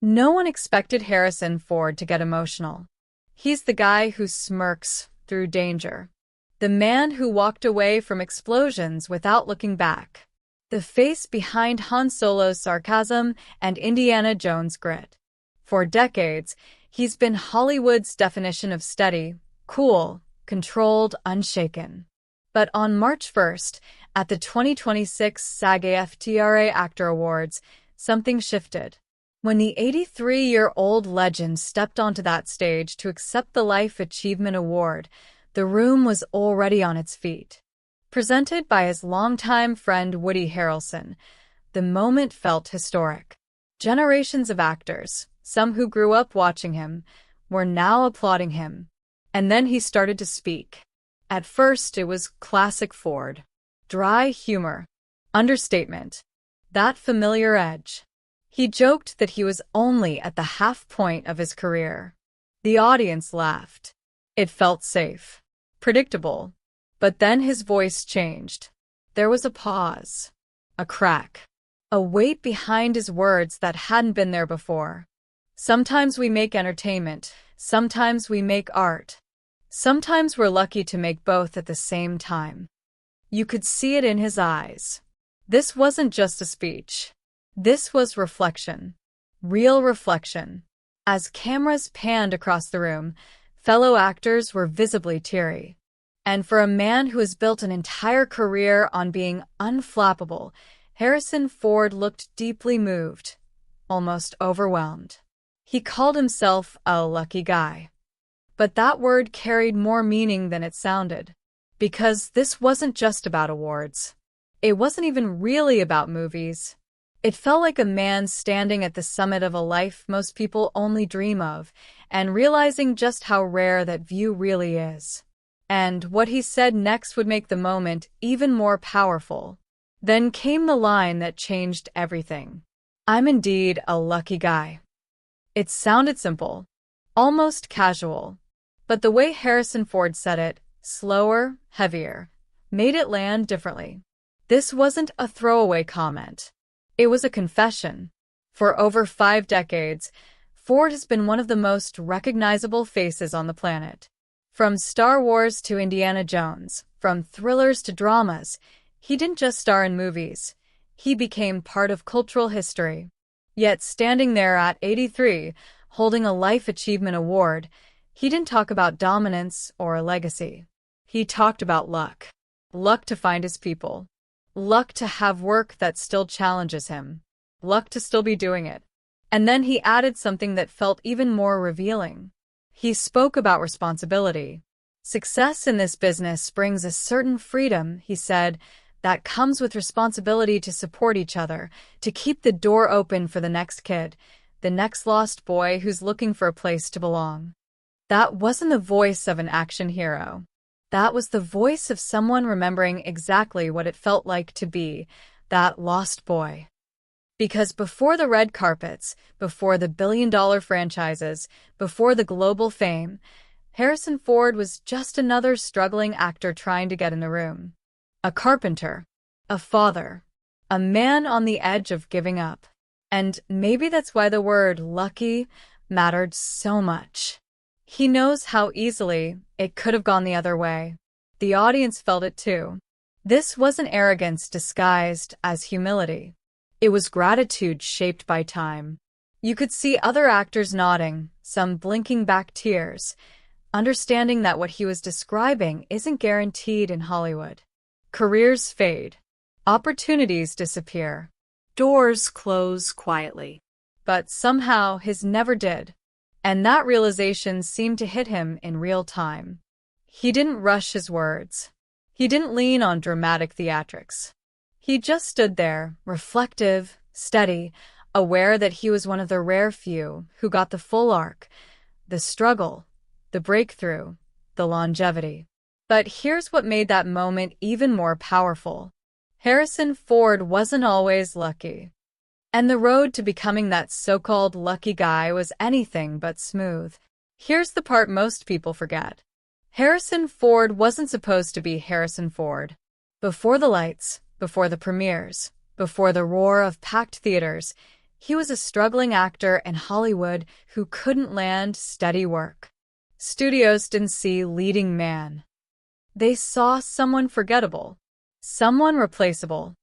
No one expected Harrison Ford to get emotional. He's the guy who smirks through danger. The man who walked away from explosions without looking back. The face behind Han Solo's sarcasm and Indiana Jones' grit. For decades, he's been Hollywood's definition of steady, cool, controlled, unshaken. But on March 1st, at the 2026 SAG-AFTRA Actor Awards, something shifted. When the 83-year-old legend stepped onto that stage to accept the Life Achievement Award, the room was already on its feet. Presented by his longtime friend Woody Harrelson, the moment felt historic. Generations of actors, some who grew up watching him, were now applauding him. And then he started to speak. At first, it was classic Ford. Dry humor. Understatement. That familiar edge. He joked that he was only at the half point of his career. The audience laughed. It felt safe. Predictable. But then his voice changed. There was a pause. A crack. A weight behind his words that hadn't been there before. Sometimes we make entertainment. Sometimes we make art. Sometimes we're lucky to make both at the same time. You could see it in his eyes. This wasn't just a speech. This was reflection. Real reflection. As cameras panned across the room, fellow actors were visibly teary. And for a man who has built an entire career on being unflappable, Harrison Ford looked deeply moved, almost overwhelmed. He called himself a lucky guy. But that word carried more meaning than it sounded. Because this wasn't just about awards. It wasn't even really about movies. It felt like a man standing at the summit of a life most people only dream of, and realizing just how rare that view really is. And what he said next would make the moment even more powerful. Then came the line that changed everything. I'm indeed a lucky guy. It sounded simple, almost casual, but the way Harrison Ford said it, slower, heavier, made it land differently. This wasn't a throwaway comment. It was a confession. For over 5 decades, Ford has been one of the most recognizable faces on the planet. From Star Wars to Indiana Jones, from thrillers to dramas, he didn't just star in movies. He became part of cultural history. Yet standing there at 83, holding a Life Achievement Award, he didn't talk about dominance or a legacy. He talked about luck. Luck to find his people. Luck to have work that still challenges him. Luck to still be doing it. And then he added something that felt even more revealing. He spoke about responsibility. Success in this business brings a certain freedom, he said, that comes with responsibility to support each other, to keep the door open for the next kid, the next lost boy who's looking for a place to belong. That wasn't the voice of an action hero. That was the voice of someone remembering exactly what it felt like to be that lost boy. Because before the red carpets, before the billion-dollar franchises, before the global fame, Harrison Ford was just another struggling actor trying to get in the room. A carpenter, a father, a man on the edge of giving up. And maybe that's why the word lucky mattered so much. He knows how easily it could have gone the other way. The audience felt it too. This wasn't arrogance disguised as humility. It was gratitude shaped by time. You could see other actors nodding, some blinking back tears, understanding that what he was describing isn't guaranteed in Hollywood. Careers fade. Opportunities disappear. Doors close quietly. But somehow his never did. And that realization seemed to hit him in real time. He didn't rush his words. He didn't lean on dramatic theatrics. He just stood there, reflective, steady, aware that he was one of the rare few who got the full arc, the struggle, the breakthrough, the longevity. But here's what made that moment even more powerful. Harrison Ford wasn't always lucky. And the road to becoming that so-called lucky guy was anything but smooth. Here's the part most people forget. Harrison Ford wasn't supposed to be Harrison Ford. Before the lights, before the premieres, before the roar of packed theaters, He was a struggling actor in Hollywood who couldn't land steady work. Studios didn't see leading man. They saw someone forgettable, someone replaceable.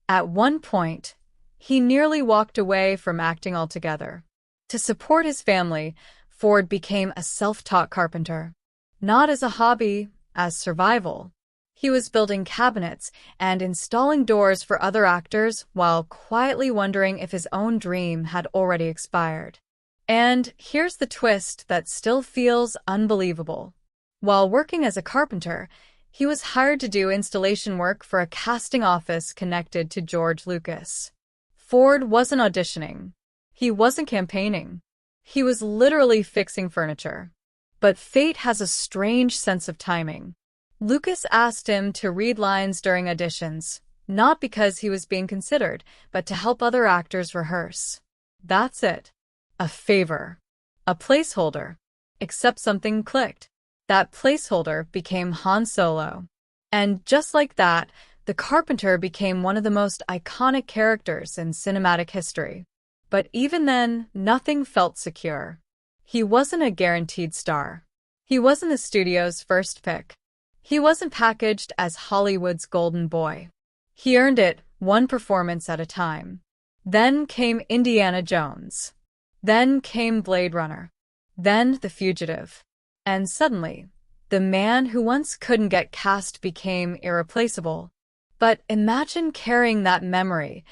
At one point, he nearly walked away from acting altogether. To support his family, Ford became a self-taught carpenter. Not as a hobby, as survival. He was building cabinets and installing doors for other actors while quietly wondering if his own dream had already expired. And here's the twist that still feels unbelievable. While working as a carpenter, he was hired to do installation work for a casting office connected to George Lucas. Ford wasn't auditioning. He wasn't campaigning. He was literally fixing furniture. But fate has a strange sense of timing. Lucas asked him to read lines during auditions, not because he was being considered, but to help other actors rehearse. That's it. A favor. A placeholder. Except something clicked. That placeholder became Han Solo. And just like that, the Carpenter became one of the most iconic characters in cinematic history. But even then, nothing felt secure. He wasn't a guaranteed star. He wasn't the studio's first pick. He wasn't packaged as Hollywood's golden boy. He earned it one performance at a time. Then came Indiana Jones. Then came Blade Runner. Then The Fugitive. And suddenly, the man who once couldn't get cast became irreplaceable. But imagine carrying that memory,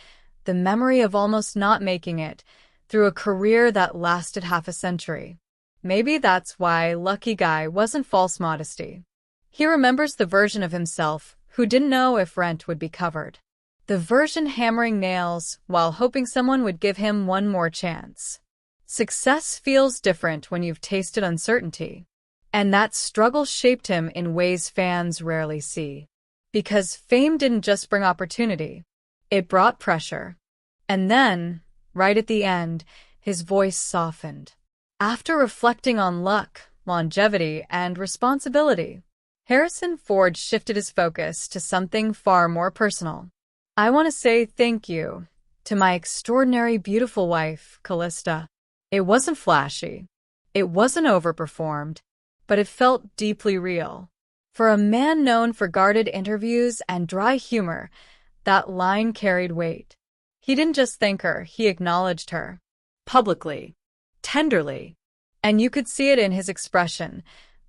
the memory of almost not making it, through a career that lasted half a century. Maybe that's why Lucky Guy wasn't false modesty. He remembers the version of himself who didn't know if rent would be covered. The version hammering nails while hoping someone would give him one more chance. Success feels different when you've tasted uncertainty. And that struggle shaped him in ways fans rarely see. Because fame didn't just bring opportunity. It brought pressure. And then, right at the end, his voice softened. After reflecting on luck, longevity, and responsibility, Harrison Ford shifted his focus to something far more personal. I want to say thank you to my extraordinary, beautiful wife, Callista. It wasn't flashy. It wasn't overperformed, but it felt deeply real. For a man known for guarded interviews and dry humor, that line carried weight. He didn't just thank her, he acknowledged her. Publicly. Tenderly. And you could see it in his expression.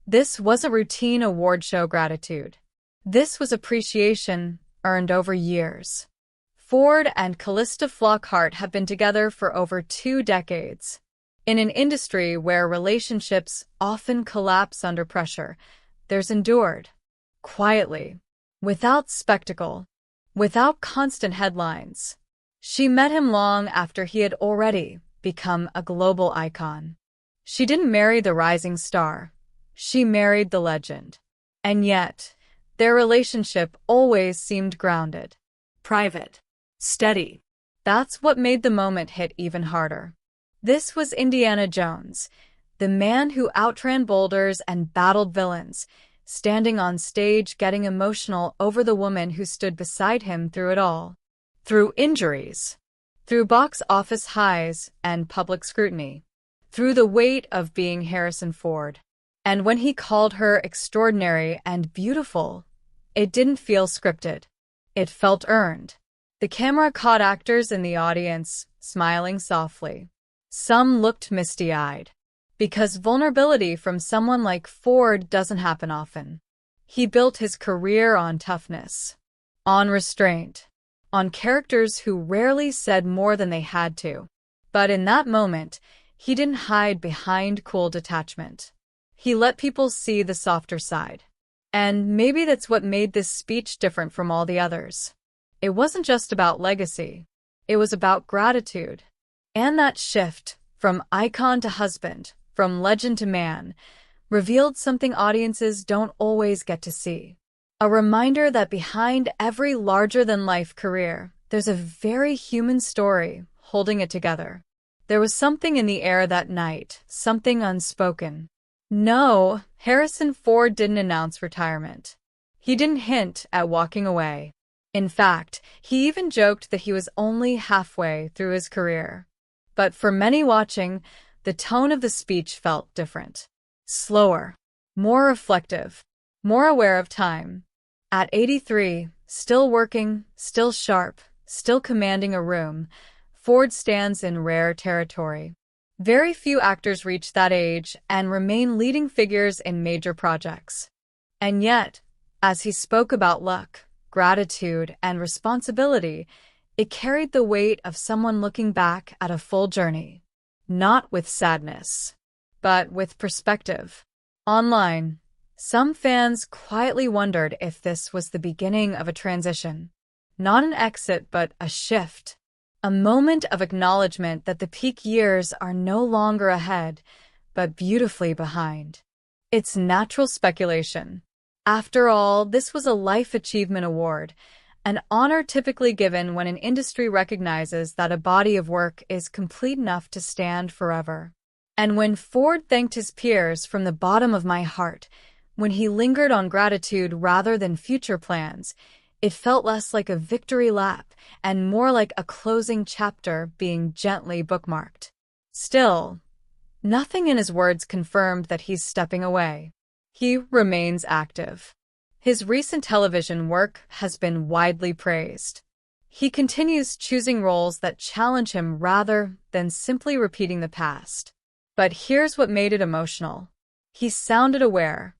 This wasn't routine award show gratitude. This was appreciation earned over years. Ford and Callista Flockhart have been together for over 2 decades. In an industry where relationships often collapse under pressure, theirs endured. Quietly. Without spectacle. Without constant headlines. She met him long after he had already become a global icon. She didn't marry the rising star. She married the legend. And yet, their relationship always seemed grounded. Private. Steady. That's what made the moment hit even harder. This was Indiana Jones, the man who outran boulders and battled villains, standing on stage getting emotional over the woman who stood beside him through it all. Through injuries. Through box office highs and public scrutiny. Through the weight of being Harrison Ford. And when he called her extraordinary and beautiful, it didn't feel scripted. It felt earned. The camera caught actors in the audience, smiling softly. Some looked misty-eyed. Because vulnerability from someone like Ford doesn't happen often. He built his career on toughness. On restraint. On characters who rarely said more than they had to. But in that moment, he didn't hide behind cool detachment. He let people see the softer side. And maybe that's what made this speech different from all the others. It wasn't just about legacy. It was about gratitude. And that shift, from icon to husband, from legend to man, revealed something audiences don't always get to see. A reminder that behind every larger-than-life career, there's a very human story holding it together. There was something in the air that night, something unspoken. No, Harrison Ford didn't announce retirement. He didn't hint at walking away. In fact, he even joked that he was only halfway through his career. But for many watching, the tone of the speech felt different. Slower, more reflective, more aware of time. At 83, still working, still sharp, still commanding a room, Ford stands in rare territory. Very few actors reach that age and remain leading figures in major projects. And yet, as he spoke about luck, gratitude, and responsibility, it carried the weight of someone looking back at a full journey. Not with sadness, but with perspective. Online, some fans quietly wondered if this was the beginning of a transition. Not an exit, but a shift. A moment of acknowledgement that the peak years are no longer ahead, but beautifully behind. It's natural speculation. After all, this was a Life Achievement Award, an honor typically given when an industry recognizes that a body of work is complete enough to stand forever. And when Ford thanked his peers from the bottom of my heart, when he lingered on gratitude rather than future plans, it felt less like a victory lap and more like a closing chapter being gently bookmarked. Still, nothing in his words confirmed that he's stepping away. He remains active. His recent television work has been widely praised. He continues choosing roles that challenge him rather than simply repeating the past. But here's what made it emotional. He sounded aware.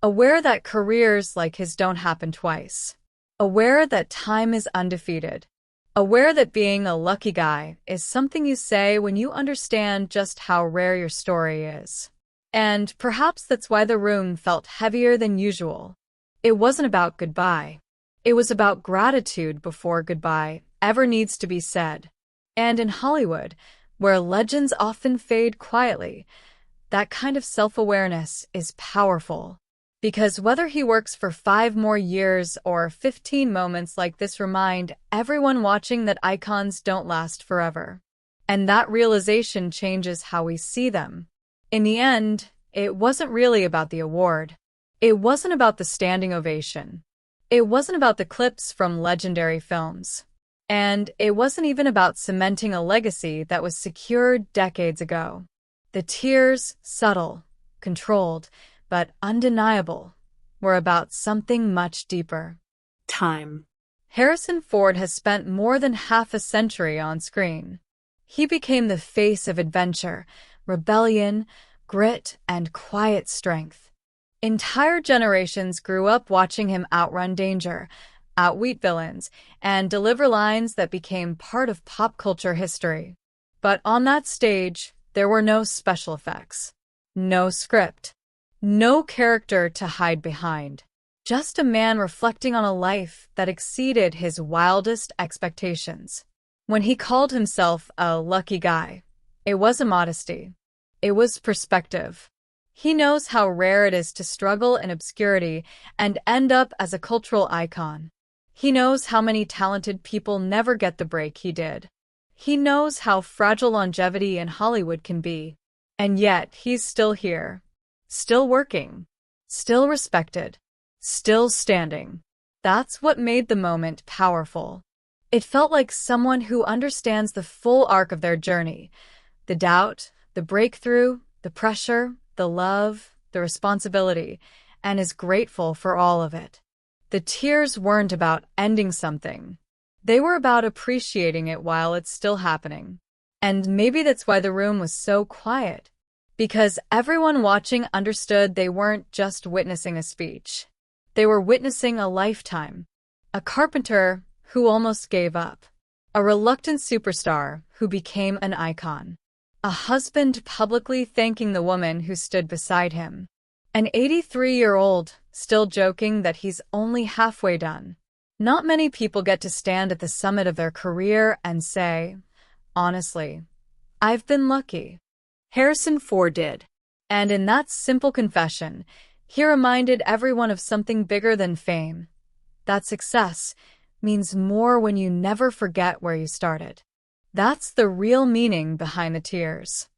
Aware that careers like his don't happen twice. Aware that time is undefeated. Aware that being a lucky guy is something you say when you understand just how rare your story is. And perhaps that's why the room felt heavier than usual. It wasn't about goodbye. It was about gratitude before goodbye ever needs to be said. And in Hollywood, where legends often fade quietly, that kind of self-awareness is powerful. Because whether he works for 5 more years or 15 moments like this remind everyone watching that icons don't last forever. And that realization changes how we see them. In the end, it wasn't really about the award. It wasn't about the standing ovation. It wasn't about the clips from legendary films. And it wasn't even about cementing a legacy that was secured decades ago. The tears, subtle, controlled, but undeniable, were about something much deeper. Time. Harrison Ford has spent more than half a century on screen. He became the face of adventure, rebellion, grit, and quiet strength. Entire generations grew up watching him outrun danger, outwit villains, and deliver lines that became part of pop culture history. But on that stage, there were no special effects, no script, no character to hide behind. Just a man reflecting on a life that exceeded his wildest expectations. When he called himself a lucky guy, it wasn't modesty. It was perspective. He knows how rare it is to struggle in obscurity and end up as a cultural icon. He knows how many talented people never get the break he did. He knows how fragile longevity in Hollywood can be. And yet, he's still here. Still working. Still respected. Still standing. That's what made the moment powerful. It felt like someone who understands the full arc of their journey. The doubt, the breakthrough, the pressure, the love, the responsibility, and is grateful for all of it. The tears weren't about ending something. They were about appreciating it while it's still happening. And maybe that's why the room was so quiet. Because everyone watching understood they weren't just witnessing a speech. They were witnessing a lifetime. A carpenter who almost gave up. A reluctant superstar who became an icon. A husband publicly thanking the woman who stood beside him. An 83-year-old still joking that he's only halfway done. Not many people get to stand at the summit of their career and say, honestly, I've been lucky. Harrison Ford did. And in that simple confession, he reminded everyone of something bigger than fame. That success means more when you never forget where you started. That's the real meaning behind the tears.